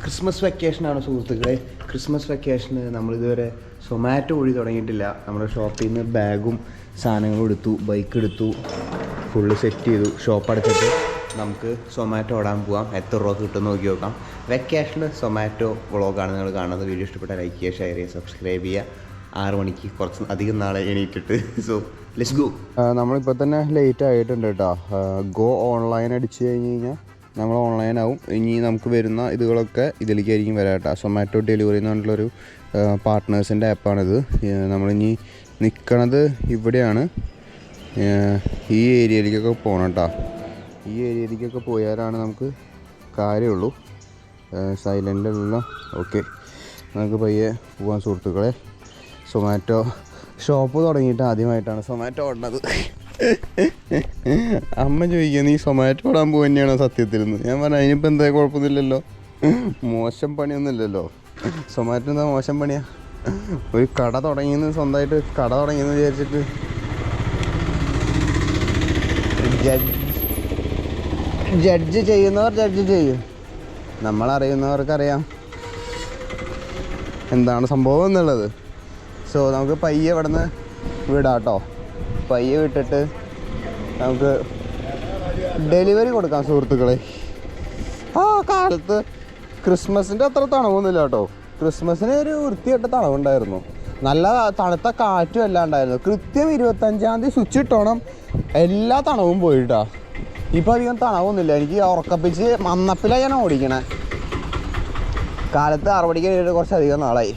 Christmas വെക്കേഷനാണ് സുഹൃത്തുക്കളെ. Christmas വെക്കേഷന് നമ്മളിതുവരെ സൊമാറ്റോ വഴി തുടങ്ങിയിട്ടില്ല. നമ്മുടെ ഷോപ്പിൽ നിന്ന് ബാഗും സാധനങ്ങളും എടുത്തു, ബൈക്ക് എടുത്തു, ഫുള്ള് സെറ്റ് ചെയ്തു. ഷോപ്പ് അടച്ചിട്ട് നമുക്ക് സൊമാറ്റോ ഓടാൻ പോകാം. എത്ര രൂപ കിട്ടുമെന്ന് നോക്കി നോക്കാം. വെക്കേഷന് സൊമാറ്റോ വ്ളോഗാണ് നിങ്ങൾ കാണുന്നത്. വീഡിയോ ഇഷ്ടപ്പെട്ടാൽ ലൈക്ക് ചെയ്യുക, ഷെയർ ചെയ്യുക, സബ്സ്ക്രൈബ് ചെയ്യുക. 6 മണിക്ക് കുറച്ച് അധികം നാളെ എണീറ്റിട്ട്. So let's go. നമ്മളിപ്പോൾ തന്നെ ലേറ്റ് ആയിട്ടുണ്ട് കേട്ടോ. ഗോ ഓൺലൈൻ അടിച്ച് കഴിഞ്ഞ് കഴിഞ്ഞാൽ നമ്മൾ ഓൺലൈനാവും. ഇനി നമുക്ക് വരുന്ന ഇതുകളൊക്കെ ഇതിലേക്കായിരിക്കും വരാം കേട്ടോ. സൊമാറ്റോ ഡെലിവറി എന്ന് പറഞ്ഞിട്ടുള്ളൊരു പാർട്ട്നേഴ്സിൻ്റെ ആപ്പാണിത്. നമ്മളിനി നിൽക്കണത് ഇവിടെയാണ്. ഈ ഏരിയയിലേക്കൊക്കെ പോകണം കേട്ടോ. ഈ ഏരിയയിലേക്കൊക്കെ പോയാലാണ് നമുക്ക് കാര്യമുള്ളൂ. സൈലൻറ്റിലുള്ള ഓക്കെ, നമുക്ക് പയ്യെ പോകാൻ സുഹൃത്തുക്കളെ. സൊമാറ്റോ ഷോപ്പ് തുടങ്ങിയിട്ട് ആദ്യമായിട്ടാണ് സൊമാറ്റോ ഓടുന്നത്. അമ്മ ചോദിക്കുക, നീ സൊമാറ്റോ ഓടാൻ പോകുക തന്നെയാണോ സത്യത്തിൽ നിന്ന്? ഞാൻ പറഞ്ഞു അതിനിപ്പോൾ എന്താ കുഴപ്പമൊന്നുമില്ലല്ലോ, മോശം പണിയൊന്നുമില്ലല്ലോ. സൊമാറ്റോ എന്താ മോശം പണിയാ? ഒരു കട തുടങ്ങിയെന്ന്, സ്വന്തമായിട്ട് കട തുടങ്ങിയെന്ന് വിചാരിച്ചിട്ട് ജഡ്ജ് ചെയ്യുന്നവർ ജഡ്ജ് ചെയ്യും. നമ്മളറിയുന്നവർക്കറിയാം എന്താണ് സംഭവം എന്നുള്ളത്. സോ നമുക്ക് പയ്യെ ഇവിടെ നിന്ന് വിടാം കേട്ടോ. പയ്യെ വിട്ടിട്ട് നമുക്ക് ഡെലിവറി കൊടുക്കാം സുഹൃത്തുക്കളെ. കാലത്ത് ക്രിസ്മസിൻ്റെ അത്ര തണവൊന്നുമില്ല കേട്ടോ. ക്രിസ്മസിന് ഒരു വൃത്തികെട്ട തണവുണ്ടായിരുന്നു. നല്ല തണുത്ത കാറ്റും എല്ലാം ഉണ്ടായിരുന്നു. കൃത്യം 25-ാം തീയതി സ്വിച്ച് ഇട്ടോണം എല്ലാ തണവും പോയിട്ടാ. ഇപ്പം അധികം തണവൊന്നുമില്ല. എനിക്ക് ഉറക്കപ്പിച്ച് മന്നപ്പിലാണ് ഞാൻ ഓടിക്കണേ. കാലത്ത് 6 മണിക്ക് കഴിഞ്ഞിട്ട് കുറച്ചധികം നാളായി.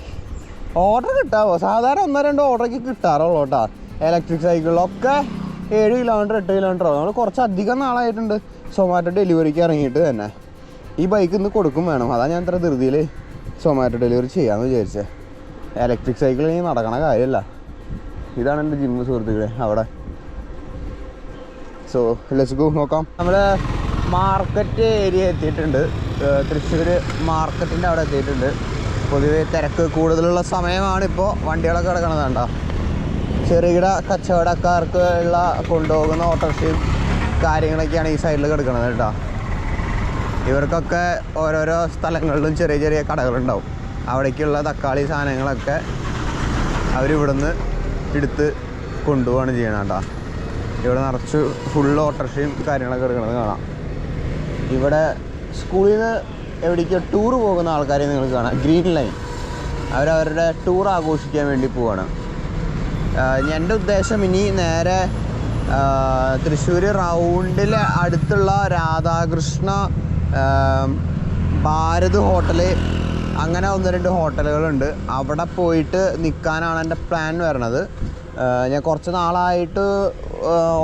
ഓർഡർ കിട്ടാവോ? സാധാരണ 1-2 ഓർഡറൊക്കെ കിട്ടാറുള്ളൂ കേട്ടോ. ഇലക്ട്രിക് സൈക്കിളിലൊക്കെ 7 കിലോമീറ്റർ 8 കിലോമീറ്റർ നമ്മൾ കുറച്ചധികം നാളായിട്ടുണ്ട് സൊമാറ്റോ ഡെലിവറിക്ക് ഇറങ്ങിയിട്ട് തന്നെ. ഈ ബൈക്ക് ഇന്ന് കൊടുക്കും വേണം. അതാണ് ഞാൻ ഇത്ര ധൃതിയിൽ സൊമാറ്റോ ഡെലിവറി ചെയ്യാമെന്ന് വിചാരിച്ചത്. ഇലക്ട്രിക് സൈക്കിൾ ഇനി നടക്കണ കാര്യമല്ല. ഇതാണ് എൻ്റെ ജിമ്മ് സുഹൃത്തുക്കളെ അവിടെ. സോ ലെറ്റ്സ് ഗോ നോക്കാം. നമ്മൾ മാർക്കറ്റ് ഏരിയ എത്തിയിട്ടുണ്ട്. തൃശ്ശൂർ മാർക്കറ്റിൻ്റെ അവിടെ എത്തിയിട്ടുണ്ട്. പൊതുവെ തിരക്ക് കൂടുതലുള്ള സമയമാണിപ്പോൾ. വണ്ടികളൊക്കെ കിടക്കണത് കണ്ടോ. ചെറുകിട കച്ചവടക്കാർക്ക് ഉള്ള കൊണ്ടുപോകുന്ന ഓട്ടോറിക്ഷയും കാര്യങ്ങളൊക്കെയാണ് ഈ സൈഡിൽ കിടക്കുന്നത് കേട്ടോ. ഇവർക്കൊക്കെ ഓരോരോ സ്ഥലങ്ങളിലും ചെറിയ ചെറിയ കടകളുണ്ടാവും. അവിടേക്കുള്ള തക്കാളി സാധനങ്ങളൊക്കെ അവരിവിടുന്ന് എടുത്ത് കൊണ്ടുപോവാണ് ചെയ്യണം കേട്ടോ. ഇവിടെ നിറച്ച് ഫുള്ള് ഓട്ടോറിക്ഷയും കാര്യങ്ങളൊക്കെ എടുക്കണത് കാണാം. ഇവിടെ സ്കൂളിൽ നിന്ന് എവിടേക്കോ ടൂർ പോകുന്ന ആൾക്കാരെ നിങ്ങൾ കാണാം. ഗ്രീൻ ലൈൻ അവരവരുടെ ടൂർ ആഘോഷിക്കാൻ വേണ്ടി പോവാണ്. എൻ്റെ ഉദ്ദേശം ഇനി നേരെ തൃശ്ശൂർ റൗണ്ടിൽ അടുത്തുള്ള രാധാകൃഷ്ണ, ഭാരത് ഹോട്ടൽ, അങ്ങനെ 1-2 ഹോട്ടലുകളുണ്ട്. അവിടെ പോയിട്ട് നിൽക്കാനാണ് എൻ്റെ പ്ലാൻ വരണത്. ഞാൻ കുറച്ച് നാളായിട്ട്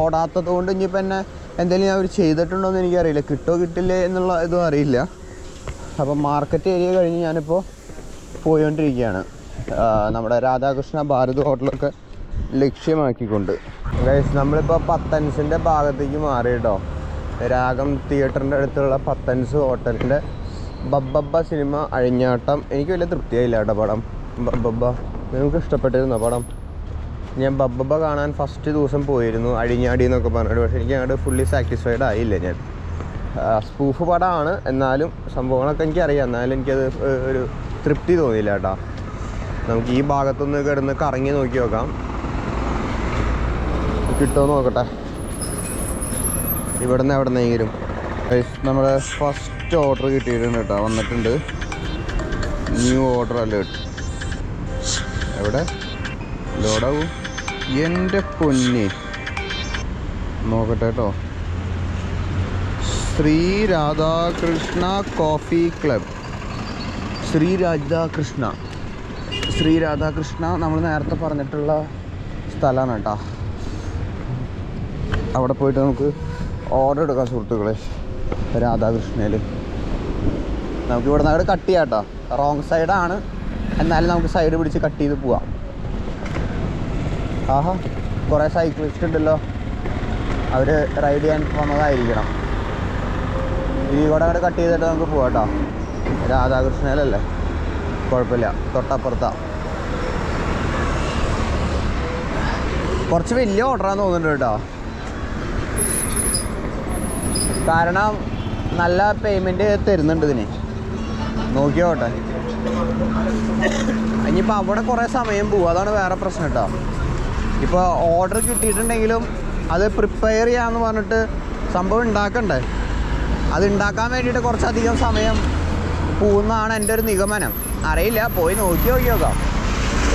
ഓടാത്തത് കൊണ്ട് ഇനിയിപ്പോൾ എന്നെ എന്തെങ്കിലും അവർ ചെയ്തിട്ടുണ്ടോ എന്ന് എനിക്കറിയില്ല. കിട്ടുമോ കിട്ടില്ലേ എന്നുള്ള ഇതും അറിയില്ല. അപ്പം മാർക്കറ്റ് ഏരിയ കഴിഞ്ഞ് ഞാനിപ്പോൾ പോയിക്കൊണ്ടിരിക്കുകയാണ് നമ്മുടെ രാധാകൃഷ്ണ ഭാരത് ഹോട്ടലൊക്കെ ലക്ഷ്യമാക്കിക്കൊണ്ട്. ഗൈസ് നമ്മളിപ്പോൾ പത്തൻസിൻ്റെ ഭാഗത്തേക്ക് മാറി കേട്ടോ. രാഗം തിയേറ്ററിൻ്റെ അടുത്തുള്ള പത്തൻസ് ഹോട്ടലിൻ്റെ ബബ്ബബ്ബ സിനിമ അഴിഞ്ഞാട്ടം എനിക്ക് വലിയ തൃപ്തിയായില്ല കേട്ടോ പടം. ബബ്ബബ്ബ നിങ്ങൾക്ക് ഇഷ്ടപ്പെട്ടിരുന്നോ പടം? ഞാൻ ബബ്ബബ്ബ കാണാൻ ഫസ്റ്റ് ദിവസം പോയിരുന്നു, അഴിഞ്ഞാടി എന്നൊക്കെ പറഞ്ഞിട്ട്. പക്ഷേ എനിക്ക് അങ്ങോട്ട് ഫുള്ളി സാറ്റിസ്ഫൈഡ് ആയില്ല ഞാൻ. സ്പൂഫ് പടമാണ്, എന്നാലും സംഭവങ്ങളൊക്കെ എനിക്കറിയാം. എന്നാലും എനിക്കത് ഒരു തൃപ്തി തോന്നിയില്ല കേട്ടോ. നമുക്ക് ഈ ഭാഗത്തൊന്ന് കിടന്ന് കറങ്ങി നോക്കി നോക്കാം, കിട്ടുമോ നോക്കട്ടെ. ഇവിടെ നിന്ന് എവിടെ നിന്നെങ്കിലും നമ്മുടെ ഫസ്റ്റ് ഓർഡർ കിട്ടിയിട്ടുണ്ട് കേട്ടോ. വന്നിട്ടുണ്ട് ന്യൂ ഓർഡർ അലേർട്ട്. എവിടെ ലോഡാവും? എൻ്റെ പൊന്നി നോക്കട്ടെ കേട്ടോ. Shri Radhakrishna coffee club. ശ്രീ രാധാകൃഷ്ണ നമ്മൾ നേരത്തെ പറഞ്ഞിട്ടുള്ള സ്ഥലമാണ് കേട്ടോ. അവിടെ പോയിട്ട് നമുക്ക് ഓർഡർ എടുക്കാം സുഹൃത്തുക്കളെ. രാധാകൃഷ്ണയിൽ നമുക്ക് ഇവിടെ നിന്ന് അങ്ങോട്ട് കട്ട് ചെയ്യാം കേട്ടോ. റോങ് സൈഡാണ്, എന്നാലും നമുക്ക് സൈഡ് പിടിച്ച് കട്ട് ചെയ്ത് പോവാം. ആഹാ, കുറേ സൈക്ലിസ്റ്റ് ഉണ്ടല്ലോ. അവർ റൈഡ് ചെയ്യാൻ വന്നതായിരിക്കണം. ഇവിടെ അങ്ങോട്ട് കട്ട് ചെയ്തിട്ട് നമുക്ക് പോവാം കേട്ടോ. രാധാകൃഷ്ണയിലല്ലേ, കുഴപ്പമില്ല, തൊട്ടപ്പുറത്താണ്. കുറച്ച് വലിയ ഓർഡറാന്ന് തോന്നുന്നുണ്ട് കേട്ടോ. കാരണം നല്ല പേയ്മെൻറ്റ് തരുന്നുണ്ട് ഇതിന്. നോക്കിയോട്ടെ. ഇനിയിപ്പോൾ അവിടെ കുറേ സമയം പോകും, അതാണ് വേറെ പ്രശ്നം കേട്ടോ. ഇപ്പോൾ ഓർഡർ കിട്ടിയിട്ടുണ്ടെങ്കിലും അത് പ്രിപ്പയർ ചെയ്യാമെന്ന് പറഞ്ഞിട്ട് സംഭവം ഉണ്ടാക്കണ്ടേ, അത് ഉണ്ടാക്കാൻ വേണ്ടിയിട്ട് കുറച്ചധികം സമയം പോകുന്നതാണ് എൻ്റെ ഒരു നിഗമനം. അറിയില്ല, പോയി നോക്കാം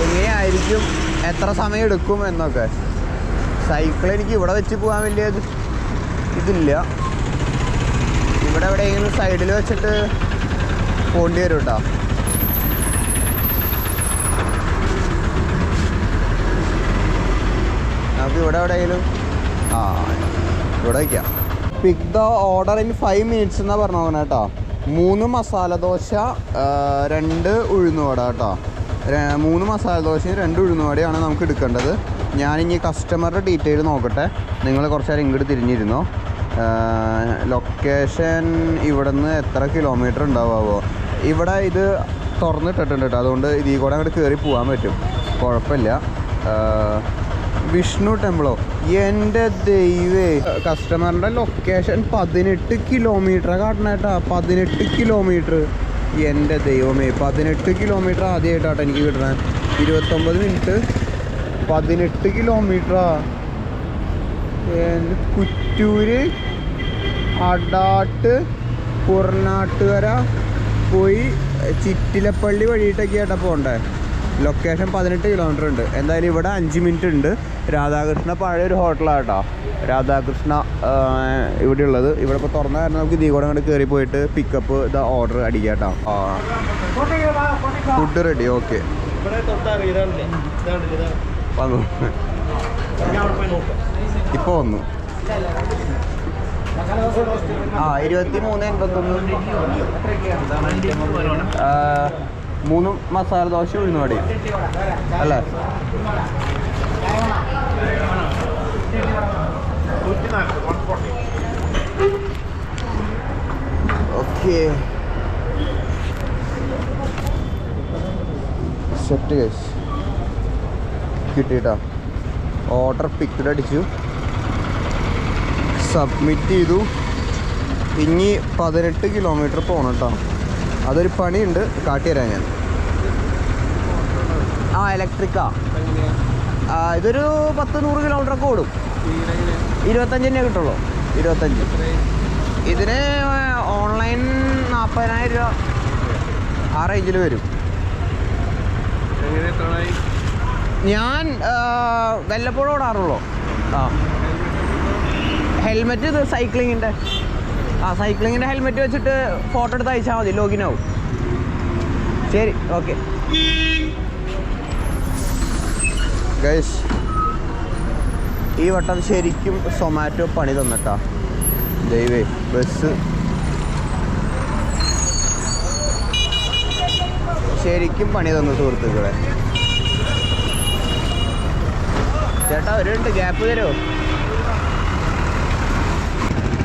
എങ്ങനെയായിരിക്കും, എത്ര സമയം എടുക്കും എന്നൊക്കെ. സൈക്കിൾ എനിക്ക് ഇവിടെ വെച്ച് പോകാൻ വലിയ ഇതില്ല, ഇവിടെ എവിടെയെങ്കിലും സൈഡിൽ വെച്ചിട്ട് പോകേണ്ടി വരും കേട്ടോ. നമുക്ക് ഇവിടെ എവിടെയെങ്കിലും ഇവിടെ വയ്ക്കാം. Pick the order in 5 minutes എന്നാണ് പറഞ്ഞു കേട്ടോ. 3 മസാല ദോശ, 2 ഉഴുന്നുവട കേട്ടോ. 3 മസാല ദോശയും 2 ഉഴുന്നുവടയാണ് നമുക്ക് എടുക്കേണ്ടത്. ഞാനിനി കസ്റ്റമറുടെ ഡീറ്റെയിൽ നോക്കട്ടെ. നിങ്ങൾ കുറച്ച് നേരം ഇങ്ങോട്ട് തിരിഞ്ഞിരുന്നോ. ലൊക്കേഷൻ ഇവിടെ നിന്ന് എത്ര കിലോമീറ്റർ ഉണ്ടാവുമോ? ഇവിടെ ഇത് തുറന്നിട്ടിട്ടുണ്ട് കേട്ടോ, അതുകൊണ്ട് ഇതിൽ കൂടെ അങ്ങോട്ട് കയറി പോകാൻ പറ്റും, കുഴപ്പമില്ല. വിഷ്ണു ടെമ്പിളോ? എൻ്റെ ദൈവേ, കസ്റ്റമറിൻ്റെ ലൊക്കേഷൻ 18 കിലോമീറ്റർ കാട്ടണേട്ടാ. 18 കിലോമീറ്റർ. എൻ്റെ ദൈവമേ, 18 കിലോമീറ്റർ ആദ്യമായിട്ടാട്ടോ എനിക്ക് കിട്ടണേ. 29 മിനിറ്റ്, 18 കിലോമീറ്ററാ. കുറ്റൂര്, അടാട്ട്, കുർണാട്ടുകര പോയി ചിറ്റിലപ്പള്ളി വഴിയിട്ടൊക്കെ ആയിട്ടാ പോകണ്ടേ. ലൊക്കേഷൻ 18 കിലോമീറ്റർ ഉണ്ട്. എന്തായാലും ഇവിടെ 5 മിനിറ്റ് ഉണ്ട്. രാധാകൃഷ്ണ പഴയൊരു ഹോട്ടലാണ് കേട്ടോ, രാധാകൃഷ്ണ ഇവിടെ ഉള്ളത്. ഇവിടെ ഇപ്പോൾ തുറന്ന കാരണം നമുക്ക് ഇതിൽ കൂടെ അങ്ങോട്ട് കയറി പോയിട്ട് പിക്കപ്പ് ദ ഓർഡർ അടിക്കാം കേട്ടോ. Food ready, okay. വന്നു, ഇപ്പോൾ വന്നു. 23.81. 3 മസാല ദോശ ഉഴുന്നുവട അല്ലേ? ഓക്കെ, സെറ്റ് കേസ് കിട്ടിയിട്ടാ. ഓർഡർ പിക്ഡ് അടിച്ചു, സബ്മിറ്റ് ചെയ്തു. ഇനി 18 കിലോമീറ്റർ പോകണം കേട്ടോ. അതൊരു പണിയുണ്ട്, കാട്ടിത്തരാം ഞാൻ. ഇലക്ട്രിക്കാ. ഇതൊരു 10-100 കിലോമീറ്റർ ഒക്കെ ഓടും. 25 തന്നെ കിട്ടുള്ളൂ, 25. ഇതിന് ഓൺലൈൻ 40,000 രൂപ ആ റേഞ്ചിൽ വരും. ഞാൻ വല്ലപ്പോഴും ഓടാറുള്ളൂ. ഹെൽമെറ്റ്, ഇത് സൈക്ലിങ്ങിൻ്റെ സൈക്ലിങ്ങിൻ്റെ ഹെൽമെറ്റ് വെച്ചിട്ട് ഫോട്ടോ എടുത്ത് അയച്ചാൽ മതി, ലോഗിൻ ആവും. ശരി, ഓക്കെ ഗൈസ്. ഈ വട്ടം ശരിക്കും സൊമാറ്റോ പണി തന്നിട്ടാ. ദൈവേ, ബസ് ശരിക്കും പണി തന്നു സുഹൃത്തുക്കളെ. ചേട്ടാ ഒരു മിനിറ്റ് ഗ്യാപ്പ് തരുമോ?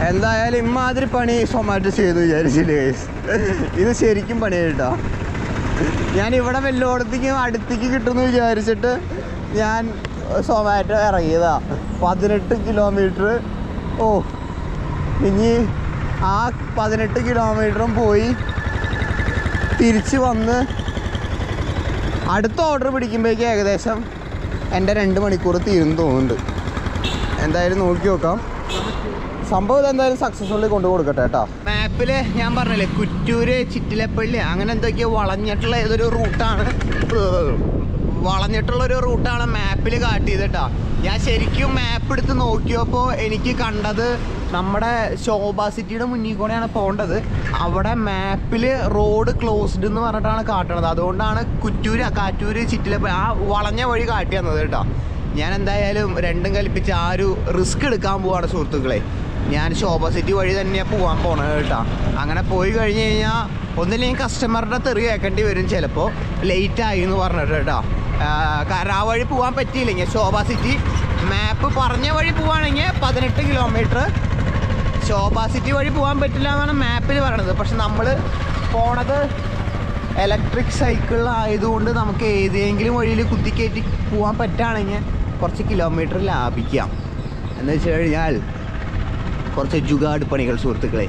എന്തായാലും ഇമ്മാതിരി പണി സൊമാറ്റോ ചെയ്തു വിചാരിച്ചില്ല ഗൈസ്. ഇത് ശരിക്കും പണിയായിട്ടാ. ഞാൻ ഇവിടെ വല്ലോടത്തേക്കും അടുത്തേക്ക് കിട്ടുമെന്ന് വിചാരിച്ചിട്ട് ഞാൻ സൊമാറ്റോ ഇറങ്ങിയതാ. 18 കിലോമീറ്റർ. ഓ, ഇനി ആ 18 കിലോമീറ്ററും പോയി തിരിച്ച് വന്ന് അടുത്ത ഓർഡർ പിടിക്കുമ്പോഴേക്കും ഏകദേശം എൻ്റെ 2 മണിക്കൂർ തീരുന്നു തോന്നുന്നുണ്ട്. എന്തായാലും നോക്കി നോക്കാം. സംഭവം എന്തായാലും സക്സസ്ഫുള്ളി കൊണ്ടു കൊടുക്കട്ടെ കേട്ടോ. മാപ്പിൽ ഞാൻ പറഞ്ഞില്ലേ, കുറ്റൂര്, ചിറ്റിലപ്പള്ളി അങ്ങനെ എന്തൊക്കെയോ വളഞ്ഞിട്ടുള്ള ഏതൊരു റൂട്ടാണ്, വളഞ്ഞിട്ടുള്ളൊരു റൂട്ടാണ് മാപ്പിൽ കാട്ടിയത് കേട്ടോ. ഞാൻ ശരിക്കും മാപ്പ് എടുത്ത് നോക്കിയപ്പോൾ എനിക്ക് കണ്ടത് നമ്മുടെ ശോഭ സിറ്റിയുടെ മുന്നിൽ കൂടെയാണ് പോകേണ്ടത്. അവിടെ മാപ്പിൽ റോഡ് ക്ലോസ്ഡ് എന്ന് പറഞ്ഞിട്ടാണ് കാട്ടണത്. അതുകൊണ്ടാണ് കുറ്റൂര്, കാറ്റൂര്, ചിറ്റിലപ്പള്ളി ആ വളഞ്ഞ വഴി കാട്ടി തന്നത് കേട്ടോ. ഞാൻ എന്തായാലും രണ്ടും കൽപ്പിച്ച് ആ ഒരു റിസ്ക് എടുക്കാൻ പോവാണ് സുഹൃത്തുക്കളെ. ഞാൻ ശോഭ സിറ്റി വഴി തന്നെയാണ് പോകാൻ പോണത് കേട്ടോ. അങ്ങനെ പോയി കഴിഞ്ഞ് കഴിഞ്ഞാൽ ഒന്നില്ലെങ്കിൽ കസ്റ്റമറുടെ തെറി കേൾക്കേണ്ടി വരും, ചിലപ്പോൾ ലേറ്റായി എന്ന് പറഞ്ഞിട്ട് കേട്ടോ. കാരണം ആ വഴി പോകാൻ പറ്റിയില്ലെങ്കിൽ ശോഭ സിറ്റി മാപ്പ് പറഞ്ഞ വഴി പോവുകയാണെങ്കിൽ 18 കിലോമീറ്റർ, ശോഭ സിറ്റി വഴി പോകാൻ പറ്റില്ല എന്നാണ് മാപ്പിൽ പറയണത്. പക്ഷെ നമ്മൾ പോണത് ഇലക്ട്രിക് സൈക്കിളിലായതുകൊണ്ട് നമുക്ക് ഏതെങ്കിലും വഴിയിൽ കുത്തിക്കയറ്റി പോകാൻ പറ്റുകയാണെങ്കിൽ കുറച്ച് കിലോമീറ്റർ ലാഭിക്കാം. എന്ന് വെച്ച് കഴിഞ്ഞാൽ കുറച്ച് ജുഗാഡ് പണികൾ സുഹൃത്തുക്കളെ.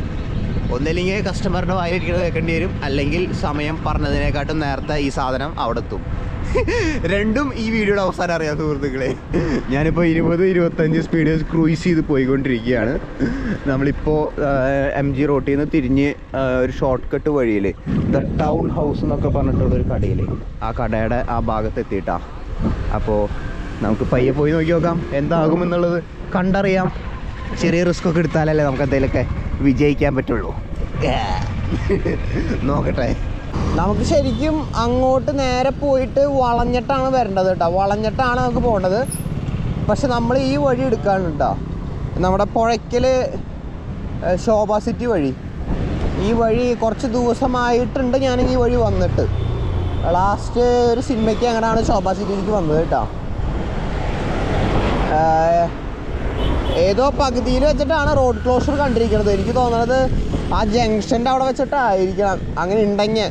ഒന്നില്ലെങ്കിൽ കസ്റ്റമറുടെ വായിലിരിക്കുന്നത് കേൾക്കേണ്ടി വരും, അല്ലെങ്കിൽ സമയം പറഞ്ഞതിനെക്കാട്ടും നേരത്തെ ഈ സാധനം അവിടെ എത്തും. രണ്ടും ഈ വീഡിയോയുടെ അവസാനം അറിയാം സുഹൃത്തുക്കളെ. ഞാനിപ്പോൾ 20-25 സ്പീഡിൽ ക്രൂയിസ് ചെയ്ത് പോയിക്കൊണ്ടിരിക്കുകയാണ്. നമ്മളിപ്പോൾ MG റോട്ടിൽ നിന്ന് തിരിഞ്ഞ് ഒരു ഷോർട്ട് കട്ട് വഴിയിൽ ദ ടൗൺ ഹൗസ് എന്നൊക്കെ പറഞ്ഞിട്ടുള്ളൊരു കടയിൽ, ആ കടയുടെ ആ ഭാഗത്ത് എത്തിയിട്ടാണ്. അപ്പോൾ നമുക്ക് പയ്യെ പോയി നോക്കി നോക്കാം എന്താകുമെന്നുള്ളത് കണ്ടറിയാം. ചെറിയ റിസ്ക് ഒക്കെ എടുത്താലല്ലേ നമുക്ക് എന്തെങ്കിലുമൊക്കെ വിജയിക്കാൻ പറ്റുള്ളൂ. നോക്കട്ടെ. നമുക്ക് ശരിക്കും അങ്ങോട്ട് നേരെ പോയിട്ട് വളഞ്ഞിട്ടാണ് വരേണ്ടത് കേട്ടോ. വളഞ്ഞിട്ടാണ് നമുക്ക് പോകേണ്ടത്. പക്ഷെ നമ്മൾ ഈ വഴി എടുക്കാണ് കേട്ടോ. നമ്മുടെ പുഴയ്ക്കൽ ശോഭ സിറ്റി വഴി, ഈ വഴി കുറച്ച് ദിവസമായിട്ടുണ്ട് ഞാൻ ഈ വഴി വന്നിട്ട്. ലാസ്റ്റ് ഒരു സിനിമയ്ക്ക് അങ്ങനെയാണ് ശോഭ സിറ്റിയിലേക്ക് വന്നത് കേട്ടോ. ഏതോ പകുതിയിൽ വെച്ചിട്ടാണ് റോഡ് ക്ലോഷർ കണ്ടിരിക്കുന്നത്. എനിക്ക് തോന്നുന്നത് ആ ജംഗ്ഷൻ്റെ അവിടെ വെച്ചിട്ടായിരിക്കണം, അങ്ങനെ ഉണ്ടെങ്കിൽ.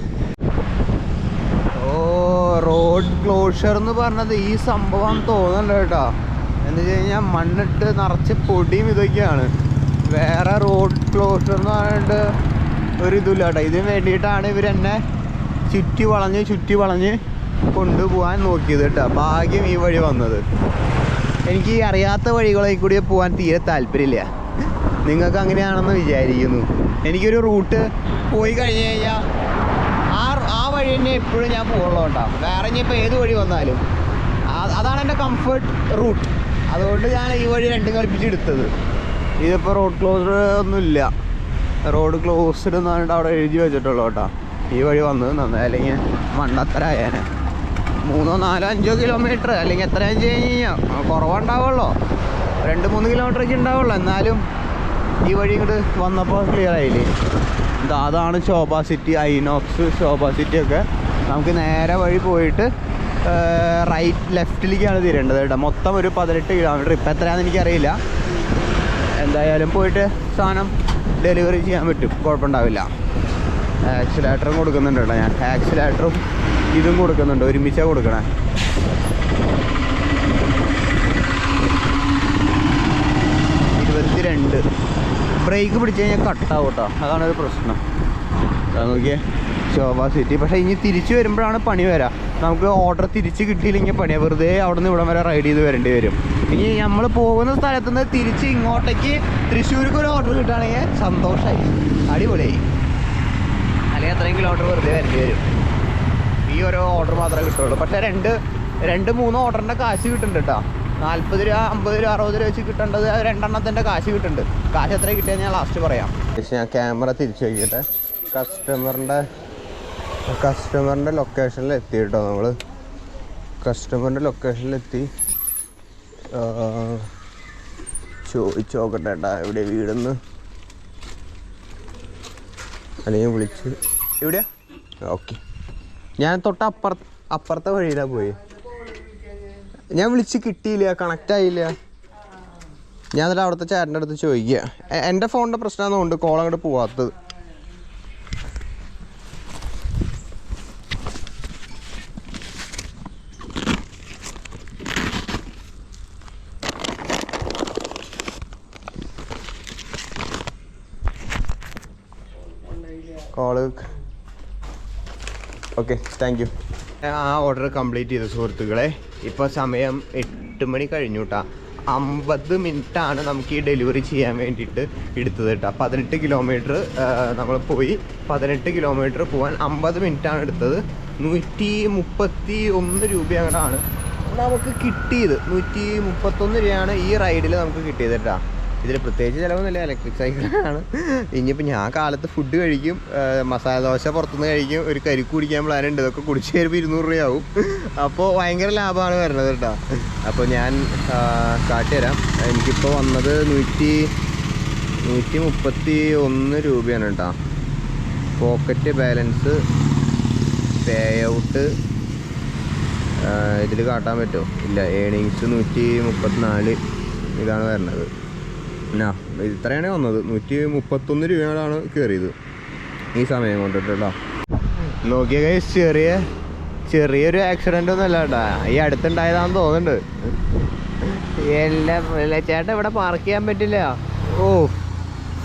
റോഡ് ക്ലോഷർ എന്ന് പറഞ്ഞത് ഈ സംഭവം തോന്നുന്നുണ്ട് കേട്ടോ. എന്ന് വെച്ച് കഴിഞ്ഞാൽ മണ്ണിട്ട് നിറച്ച് പൊടിയും ഇതൊക്കെയാണ്. വേറെ റോഡ് ക്ലോഷർ എന്ന് പറഞ്ഞിട്ട് ഒരു ഇതില്ല കേട്ടോ. ഇതിന് വേണ്ടിയിട്ടാണ് ഇവരെന്നെ ചുറ്റി വളഞ്ഞ് കൊണ്ടുപോകാൻ നോക്കിയത് കേട്ടോ. ഭാഗ്യം ഈ വഴി വന്നത്. എനിക്ക് അറിയാത്ത വഴികളിൽ കൂടി പോകാൻ തീരെ താല്പര്യമില്ല. നിങ്ങൾക്ക് അങ്ങനെയാണെന്ന് വിചാരിക്കുന്നു. എനിക്കൊരു റൂട്ട് പോയി കഴിഞ്ഞ് കഴിഞ്ഞാൽ ആ വഴി തന്നെ എപ്പോഴും ഞാൻ പോകുള്ളൂ കേട്ടോ. വേറെ ഇനിയിപ്പോൾ ഏത് വഴി വന്നാലും അതാണ് എൻ്റെ കംഫർട്ട് റൂട്ട്. അതുകൊണ്ട് ഞാൻ ഈ വഴി രണ്ടും കളിപ്പിച്ചെടുത്തത്. ഇതിപ്പോൾ റോഡ് ക്ലോസർ ഒന്നുമില്ല, റോഡ് ക്ലോസ്ഡ് എന്ന് പറഞ്ഞിട്ട് അവിടെ എഴുതി വെച്ചിട്ടുള്ളൂ കേട്ടോ. ഈ വഴി വന്നത് നന്നായി, അല്ലെങ്കിൽ മണ്ടത്തരായേനെ. 3-4-5 കിലോമീറ്റർ അല്ലെങ്കിൽ എത്ര കഴിഞ്ഞ് കഴിഞ്ഞാൽ കുറവുണ്ടാവുള്ളൂ, 2-3 കിലോമീറ്ററൊക്കെ ഉണ്ടാവുള്ളൂ. എന്നാലും ഈ വഴി ഇങ്ങോട്ട് വന്നപ്പോൾ ക്ലിയർ ആയില്ലേ. അതാണ് ശോഭ സിറ്റി, ഐനോക്സ് ശോഭ സിറ്റി ഒക്കെ. നമുക്ക് നേരെ വഴി പോയിട്ട് ലെഫ്റ്റിലേക്കാണ് തിരേണ്ടത് കേട്ടോ. മൊത്തം ഒരു 18 കിലോമീറ്റർ. ഇപ്പം എത്രയാണെന്ന് എനിക്കറിയില്ല. എന്തായാലും പോയിട്ട് സാധനം ഡെലിവറി ചെയ്യാൻ പറ്റും, കുഴപ്പമുണ്ടാവില്ല. ആക്സിലേറ്ററും കൊടുക്കുന്നുണ്ട് കേട്ടോ. ഞാൻ ആക്സിലേറ്ററും ഇതും കൊടുക്കുന്നുണ്ട്, ഒരുമിച്ചാണ് കൊടുക്കണേ. ബ്രേക്ക് പിടിച്ച് കഴിഞ്ഞാൽ കട്ടാവും കേട്ടോ, അതാണൊരു പ്രശ്നം. നോക്കിയേ ശോഭ സിറ്റി. പക്ഷേ ഇനി തിരിച്ച് വരുമ്പോഴാണ് പണി വരാം. നമുക്ക് ഓർഡർ തിരിച്ച് കിട്ടിയില്ലെങ്കിൽ പണിയാണ്. വെറുതെ അവിടെ നിന്ന് ഇവിടം വരെ റൈഡ് ചെയ്ത് വരേണ്ടി വരും. ഇനി നമ്മൾ പോകുന്ന സ്ഥലത്തു നിന്ന് തിരിച്ച് ഇങ്ങോട്ടേക്ക് തൃശ്ശൂർക്ക് ഒരു ഓർഡർ കിട്ടുകയാണെങ്കിൽ സന്തോഷമായി, അടിപൊളിയായി. അല്ലെങ്കിൽ അത്രയും കിലോമീറ്റർ വെറുതെ വരേണ്ടി വരും. ഈ ഓരോ ഓർഡർ മാത്രമേ കിട്ടുള്ളൂ. പക്ഷേ 2-3 ഓർഡറിൻ്റെ കാശ് കിട്ടുന്നുണ്ട് കേട്ടോ. 40 രൂപ, 50 രൂപ, 60 രൂപ വെച്ച് കിട്ടേണ്ടത് 2 എണ്ണത്തിൻ്റെ കാശ് കിട്ടുന്നുണ്ട്. കാശ് എത്ര കിട്ടിയെന്ന് ഞാൻ ലാസ്റ്റ് പറയാം. പക്ഷേ ഞാൻ ക്യാമറ തിരിച്ചു വയ്ക്കട്ടെ. കസ്റ്റമറിൻ്റെ ലൊക്കേഷനിൽ എത്തി കേട്ടോ. നമ്മൾ കസ്റ്റമറിൻ്റെ ലൊക്കേഷനിലെത്തി. ചോദിച്ചു നോക്കട്ടെ ഏട്ടാ എവിടെ വീടെന്ന്, അല്ലെങ്കിൽ വിളിച്ച് എവിടെയാ. ഓക്കെ, ഞാൻ അപ്പുറത്തെ വഴിയിലാണ് പോയി. ഞാൻ വിളിച്ച് കിട്ടിയില്ല, കണക്റ്റ് ആയില്ല. ഞാൻ എന്നിട്ട് അവിടുത്തെ ചേട്ടൻ്റെ അടുത്ത് ചോദിക്കുക. എൻ്റെ ഫോണിൻ്റെ പ്രശ്നമാണെന്നുകൊണ്ട് കോൾ അങ്ങോട്ട് പോവാത്തത്. Call okay, thank you. ആ ഓർഡർ കംപ്ലീറ്റ് ചെയ്തു സുഹൃത്തുക്കളെ. ഇപ്പോൾ സമയം 8 മണി കഴിഞ്ഞു കേട്ടോ. 50 മിനിറ്റാണ് നമുക്ക് ഈ ഡെലിവറി ചെയ്യാൻ വേണ്ടിയിട്ട് എടുത്തത് കേട്ടോ. 18 കിലോമീറ്റർ നമ്മൾ പോയി. 18 കിലോമീറ്റർ പോകാൻ 50 മിനിറ്റാണ് എടുത്തത്. 131 രൂപ അങ്ങനെയാണ് നമുക്ക് കിട്ടിയത്. 131 രൂപയാണ് ഈ റൈഡിൽ നമുക്ക് കിട്ടിയത് കേട്ടോ. ഇതിൽ പ്രത്യേകിച്ച് ചിലവൊന്നുമില്ല, ഇലക്ട്രിക് സൈക്കിളാണ്. ഇനിയിപ്പോൾ ഞാൻ കാലത്ത് ഫുഡ് കഴിക്കും, മസാല ദോശ പുറത്തുനിന്ന് കഴിക്കും, ഒരു കരിക്ക് കുടിക്കാൻ പ്ലാനുണ്ട്. ഇതൊക്കെ കുടിച്ച് കഴിയുമ്പോൾ 200 രൂപയാവും. അപ്പോൾ ഭയങ്കര ലാഭമാണ് വരുന്നത് കേട്ടോ. അപ്പോൾ ഞാൻ കാട്ടിത്തരാം. എനിക്കിപ്പോൾ വന്നത് 131 രൂപയാണ് കേട്ടോ. പോക്കറ്റ് ബാലൻസ്, പേ ഔട്ട് ഇതിൽ കാട്ടാൻ പറ്റുമോ? ഇല്ല. ഏണിങ്സ് 134 ഇതാണ് വരുന്നത്. ഇത്രയാണ് വന്നത്. 131 രൂപയാണ് കയറിയത് ഈ സമയം കൊണ്ടിട്ട് കേട്ടോ. നോക്കിയ ഗൈസ്, ചെറിയൊരു ആക്സിഡൻ്റ് ഒന്നും അല്ല കേട്ടോ. ഈ അടുത്തുണ്ടായതാണെന്ന് തോന്നുന്നുണ്ട്. എല്ലാം ചേട്ടാ ഇവിടെ പാർക്ക് ചെയ്യാൻ പറ്റില്ല. ഓ,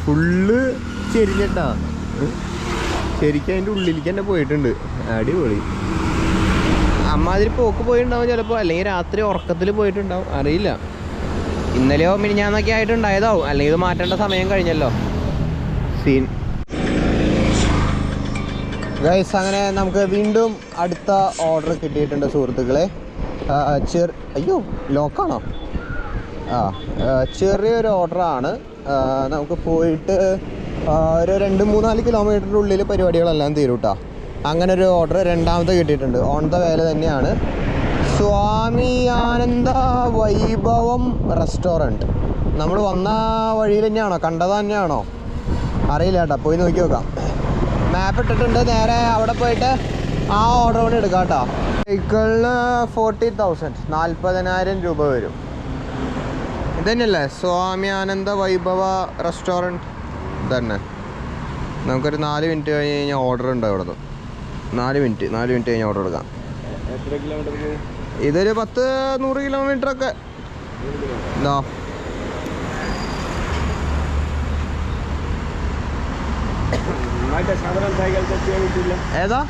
ഫുള്ള് ചെരിഞ്ഞിട്ടാ ശരിക്കും അതിൻ്റെ ഉള്ളിലേക്ക് തന്നെ പോയിട്ടുണ്ട്. അടിപൊളി. അമ്മാതിരി പോക്ക് പോയിട്ടുണ്ടാവും ചിലപ്പോൾ, അല്ലെങ്കിൽ രാത്രി ഉറക്കത്തിൽ പോയിട്ടുണ്ടാവും, അറിയില്ല. ഇന്നലെയോ മിനിഞ്ഞാന്നൊക്കെ ആയിട്ടുണ്ടായതാവും, അല്ലെങ്കിൽ ഇത് മാറ്റേണ്ട സമയം കഴിഞ്ഞല്ലോ. Seen guys. അങ്ങനെ നമുക്ക് വീണ്ടും അടുത്ത ഓർഡർ കിട്ടിയിട്ടുണ്ട് സുഹൃത്തുക്കളെ. അയ്യോ ലോക്കാണോ? ചെറിയൊരു ഓർഡറാണ്. നമുക്ക് പോയിട്ട് ഒരു 2-3-4 കിലോമീറ്ററിൻ്റെ ഉള്ളിൽ പരിപാടികളെല്ലാം തീരും കേട്ടോ. അങ്ങനെ ഒരു ഓർഡർ രണ്ടാമത്തെ കിട്ടിയിട്ടുണ്ട്. ഓൺ ദ വേല തന്നെയാണ്. സ്വാമി ആനന്ദ വൈഭവം റെസ്റ്റോറൻറ്റ്. നമ്മൾ വന്ന വഴിയിൽ തന്നെയാണോ, കണ്ടത് തന്നെയാണോ അറിയില്ല കേട്ടോ, പോയി നോക്കി നോക്കാം. മാപ്പ് ഇട്ടിട്ടുണ്ട്. നേരെ അവിടെ പോയിട്ട് ആ ഓർഡർ കൊണ്ട് എടുക്കാം കേട്ടോ. സൈക്കിളിന് 40,000, 40,000 രൂപ വരും. ഇതന്നെയല്ലേ സ്വാമി ആനന്ദ വൈഭവ റെസ്റ്റോറൻറ്റ്? ഇതന്നെ. നമുക്കൊരു 4 മിനിറ്റ് കഴിഞ്ഞ് കഴിഞ്ഞാൽ ഓർഡർ ഉണ്ട് അവിടെ. 4 മിനിറ്റ് കഴിഞ്ഞ് ഓർഡർ എടുക്കാം. എത്ര കിലോമീറ്റർ? ഇതൊരു 10-100 കിലോമീറ്റർ ഒക്കെ. എന്താ ഏതാ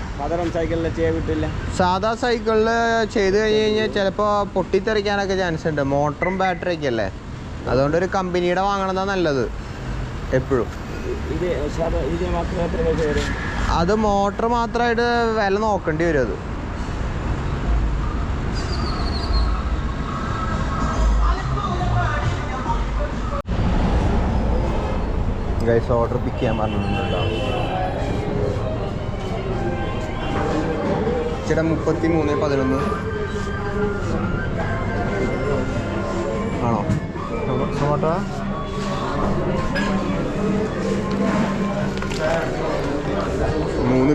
സാധാ സൈക്കിളിൽ ചെയ്ത് കഴിഞ്ഞ് കഴിഞ്ഞാൽ ചിലപ്പോൾ പൊട്ടിത്തെറിക്കാനൊക്കെ ചാൻസ് ഉണ്ട്. മോട്ടറും ബാറ്ററി ഒക്കെ അല്ലേ, അതുകൊണ്ട് ഒരു കമ്പനിയുടെ വാങ്ങണതാണ് നല്ലത് എപ്പോഴും. അത് മോട്ടർ മാത്രമായിട്ട് വില നോക്കേണ്ടി വരും. അത് ഗൈസ് ഓർഡർ പിക്ക് ചെയ്യാൻ പറഞ്ഞിട്ടുണ്ടോ? ചേട്ടാ 33:11 ആണോ? സോട്ടാ 3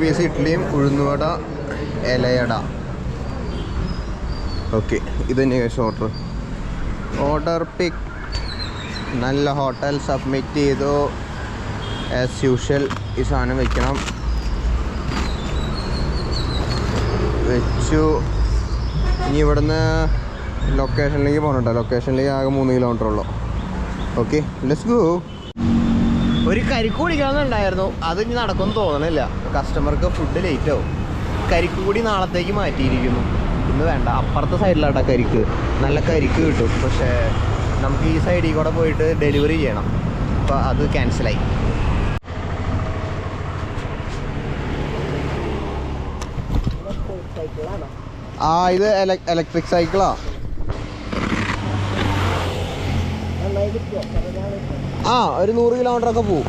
പീസ് ഇഡ്ഡലിയും ഉഴുന്നുവട ഇലയട. ഓക്കെ, ഇത് തന്നെ ഗൈസ് ഓർഡർ പിക്ക്. നല്ല ഹോട്ടൽ സബ്മിറ്റ് ചെയ്തു. ആസ് യൂഷ്വൽ ഈ സാധനം വെക്കണം. വെച്ചു. ഇനി ഇവിടുന്ന് ലൊക്കേഷനിലേക്ക് പോകണം കേട്ടോ. ലൊക്കേഷനിലേക്ക് ആകെ 3 കിലോമീറ്റർ ഉള്ളൂ. Okay, let's go. ഒരു കരിക്ക് കുടിക്കണമെന്നുണ്ടായിരുന്നു, അത് ഇനി നടക്കുമെന്ന് തോന്നണില്ല. കസ്റ്റമർക്ക് ഫുഡ് ലേറ്റ് ആവും. കരിക്ക് കൂടി നാളത്തേക്ക് മാറ്റിയിരിക്കുന്നു. ഇന്ന് വേണ്ട. അപ്പുറത്തെ സൈഡിലാട്ടോ കരിക്ക്, നല്ല കരിക്ക് കിട്ടും. പക്ഷേ നമുക്ക് ഈ സൈഡിൽ കൂടെ പോയിട്ട് ഡെലിവറി ചെയ്യണം. അപ്പോൾ അത് ക്യാൻസലായി. ഇത് ഇലക്ട്രിക് സൈക്കിളാ. ഒരു 100 കിലോമീറ്റർ ഒക്കെ പോവും.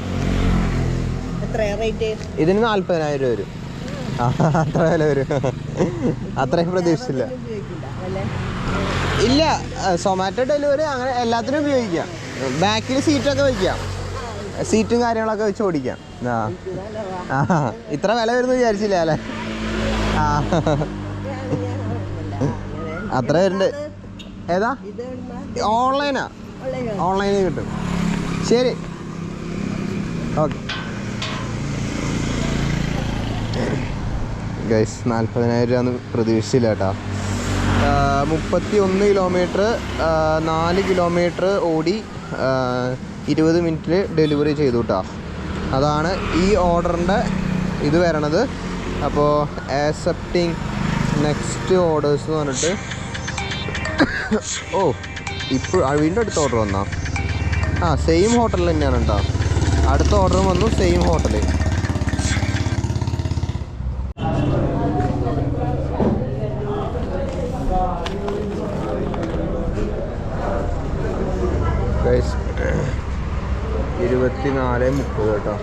ഇതിന് 40,000 രൂപ വരും. അത്ര വില വരും. അത്രയും പ്രതീക്ഷിച്ചില്ല. ഇല്ല, സൊമാറ്റോ ഡെലിവറി അങ്ങനെ എല്ലാത്തിനും ഉപയോഗിക്കാം. ബാക്കിൽ സീറ്റൊക്കെ വയ്ക്കാം, സീറ്റും കാര്യങ്ങളൊക്കെ വെച്ച് ഓടിക്കാം. ഇത്ര വില വരുന്നു വിചാരിച്ചില്ല അല്ലേ? അത്ര വരുന്നുണ്ട്. ഏതാ? ഓൺലൈനിൽ കിട്ടും. ശരി, ഓക്കെ ഗൈസ്. 40,000 രൂപ പ്രതീക്ഷിച്ചില്ല കേട്ടോ. 31 കിലോമീറ്റർ, 4 കിലോമീറ്റർ ഓടി 20 മിനിറ്റിൽ ഡെലിവറി ചെയ്തു കേട്ടോ. അതാണ് ഈ ഓർഡറിൻ്റെ ഇത് വരണത്. അപ്പോൾ ആക്സെപ്റ്റിംഗ് നെക്സ്റ്റ് ഓർഡേഴ്സ് എന്ന് പറഞ്ഞിട്ട് ഇപ്പോൾ വീണ്ടും അടുത്ത ഓർഡർ വന്നോ? സെയിം ഹോട്ടലിൽ തന്നെയാണ് കേട്ടോ. അടുത്ത ഓർഡറും വന്നു, സെയിം ഹോട്ടലിൽ. ഗൈസ് 24:30 കേട്ടോ.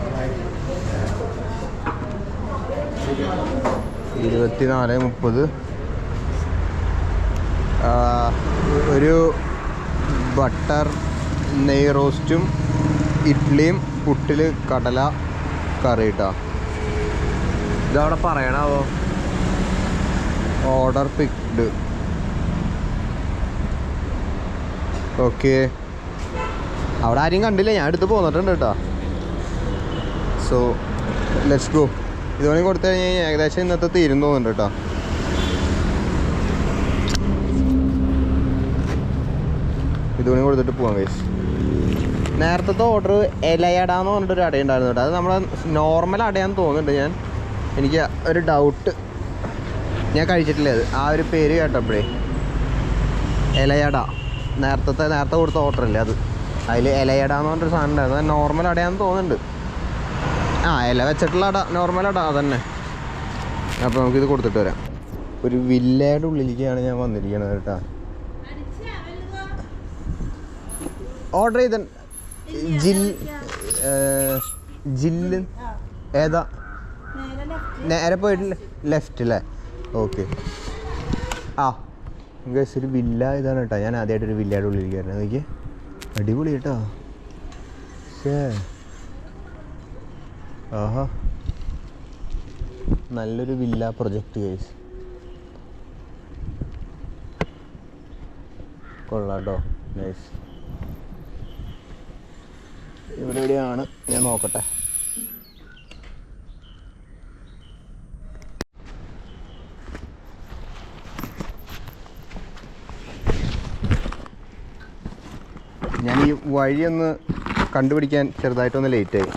24:30 ഒരു ബട്ടർ നെയ് റോസ്റ്റും ഇഡ്ഡലിയും പുട്ടിൽ കടല കറി കേട്ടോ. ഇതവിടെ പറയണാവോ? Order picked. ഓക്കെ, അവിടെ ആരെയും കണ്ടില്ല, ഞാൻ എടുത്ത് പോന്നിട്ടുണ്ട് കേട്ടോ. So let's go. ഇതുവരെ കൊടുത്തു കഴിഞ്ഞ് കഴിഞ്ഞാൽ ഏകദേശം ഇന്നത്തെ തീരും തോന്നുന്നുണ്ട് കേട്ടോ. ഇതുവരെ കൊടുത്തിട്ട് പോവാം ഗൈസ്. നേരത്തെ ഓർഡർ ഇലയടാന്ന് പറഞ്ഞിട്ടൊരു അടയുണ്ടായിരുന്നു കേട്ടോ. അത് നമ്മളെ നോർമൽ അടയാന്ന് തോന്നുന്നുണ്ട്. എനിക്ക് ഒരു ഡൗട്ട്, ഞാൻ കഴിച്ചിട്ടില്ല അത്. ആ ഒരു പേര് കേട്ടപ്പോഴേ ഇലയട, നേരത്തെ കൊടുത്ത ഓർഡറല്ലേ അത്. അതിൽ ഇലയടാന്ന് പറഞ്ഞൊരു സാധനം ഉണ്ടായിരുന്നു. അത് നോർമൽ അടയാന്ന് തോന്നുന്നുണ്ട്. ഇല വെച്ചിട്ടുള്ള അട, നോർമൽ അട അതന്നെ. അപ്പോൾ നമുക്കിത് കൊടുത്തിട്ട് വരാം. ഒരു വില്ലയുടെ ഉള്ളിലേക്കാണ് ഞാൻ വന്നിരിക്കുന്നത് കേട്ടോ. ഓർഡർ ചെയ്ത ജില്ല് ഏതാ? നേരെ പോയിട്ട് ലെഫ്റ്റ് അല്ലേ? ഓക്കെ. ഒരു വില്ല ഇതാണ് കേട്ടോ. ഞാൻ ആദ്യമായിട്ടൊരു വില്ലയുടെ ഉള്ളിലേക്കായിരുന്നു. നോക്കിയേ, അടിപൊളി കേട്ടോ. ആഹാ, നല്ലൊരു വില്ല പ്രൊജക്റ്റ് ഗൈസ്. കൊള്ളാട്ടോ, നൈസ്. ഇവിടെ എവിടെയാണ് ഞാൻ നോക്കട്ടെ. ഞാൻ ഈ വഴിയൊന്ന് കണ്ടുപിടിക്കാൻ ചെറുതായിട്ടൊന്ന് ലേറ്റായി.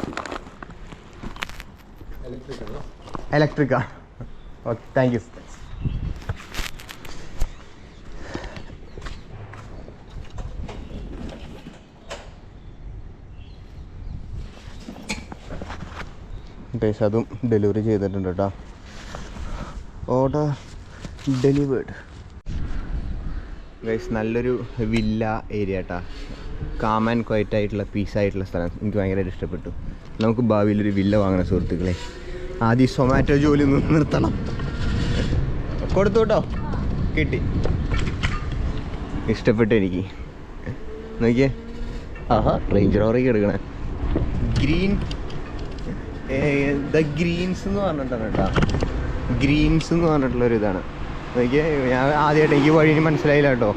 ഇലക്ട്രിക്കാ? Okay, thank you. ഗൈസ്, അതും ഡെലിവറി ചെയ്തിട്ടുണ്ട് കേട്ടോ. Order delivered. ഗൈസ്, നല്ലൊരു വില്ല ഏരിയ കേട്ടോ. കാം ആൻഡ് ക്വയറ്റ് ആയിട്ടുള്ള പീസായിട്ടുള്ള സ്ഥലം എനിക്ക് ഭയങ്കരമായിട്ട് ഇഷ്ടപ്പെട്ടു. നമുക്ക് ഭാവിയിലൊരു വില്ല വാങ്ങണം സുഹൃത്തുക്കളെ. ആദ്യം സൊമാറ്റോ ജോലി നിർത്തണം. കൊടുത്തു കേട്ടോ, കിട്ടി. ഇഷ്ടപ്പെട്ടു എനിക്ക്. നോക്കിയേ, റേഞ്ച് റോറേക്ക് എടുക്കണേ. ദ ഗ്രീൻസ് എന്ന് പറഞ്ഞിട്ടാണ് കേട്ടോ. ഗ്രീൻസ് എന്ന് പറഞ്ഞിട്ടുള്ളൊരു ഇതാണ്. നോക്കിയേ, ഞാൻ ആദ്യമായിട്ട് എനിക്ക് വഴി മനസ്സിലായില്ല കേട്ടോ.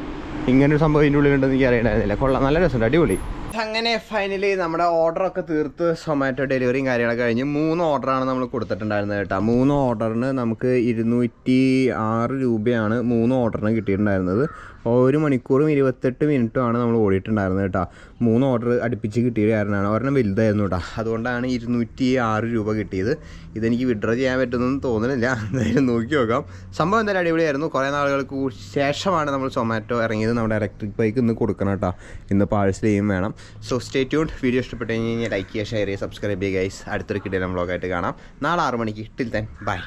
ഇങ്ങനൊരു സംഭവം ഇതിൻ്റെ ഉള്ളിലുണ്ടെന്ന് എനിക്ക് അറിയണ്ടായിരുന്നില്ല. കൊള്ളാം, നല്ല രസമുണ്ട്, അടിപൊളി. അങ്ങനെ ഫൈനലി നമ്മുടെ ഓർഡറൊക്കെ തീർത്ത് സൊമാറ്റോ ഡെലിവറിയും കാര്യങ്ങളൊക്കെ കഴിഞ്ഞ് 3 ഓർഡറാണ് നമ്മൾ കൊടുത്തിട്ടുണ്ടായിരുന്നത് കേട്ടോ. 3 ഓർഡറിന് നമുക്ക് 206 രൂപയാണ് 3 ഓർഡറിന് കിട്ടിയിട്ടുണ്ടായിരുന്നത്. 1 മണിക്കൂറും 28 മിനിറ്റുമാണ് നമ്മൾ ഓടിയിട്ടുണ്ടായിരുന്നത് കേട്ടോ. 3 ഓർഡർ അടുപ്പിച്ച് കിട്ടിയ കാരണമാണ്. ഒരെണ്ണം വലുതായിരുന്നു കേട്ടോ. അതുകൊണ്ടാണ് 206 രൂപ കിട്ടിയത്. ഇതെനിക്ക് വിഡ്രോ ചെയ്യാൻ പറ്റുമെന്നൊന്നും തോന്നുന്നില്ല. എന്തായാലും നോക്കി നോക്കാം. സംഭവം എന്തായാലും അടിപൊളിയായിരുന്നു. കുറേ നാളുകൾക്ക് ശേഷമാണ് നമ്മൾ സൊമാറ്റോ ഇറങ്ങിയത്. നമ്മുടെ ഇലക്ട്രിക് ബൈക്ക് ഇന്ന് കൊടുക്കണം കേട്ടോ. ഇന്ന് പാഴ്സൽ ചെയ്യും വേണം. So stay tuned. വീഡിയോ ഇഷ്ടപ്പെട്ട് കഴിഞ്ഞാൽ ലൈക്ക് ചെയ്യുക, ഷെയർ ചെയ്യുക, സബ്സ്ക്രൈബ് ചെയ്യുക ഗൈസ്. അടുത്തൊരു കിടിലൻ വ്ളോഗായിട്ട് കാണാം നാളെ 6 മണിക്ക്. Till then bye.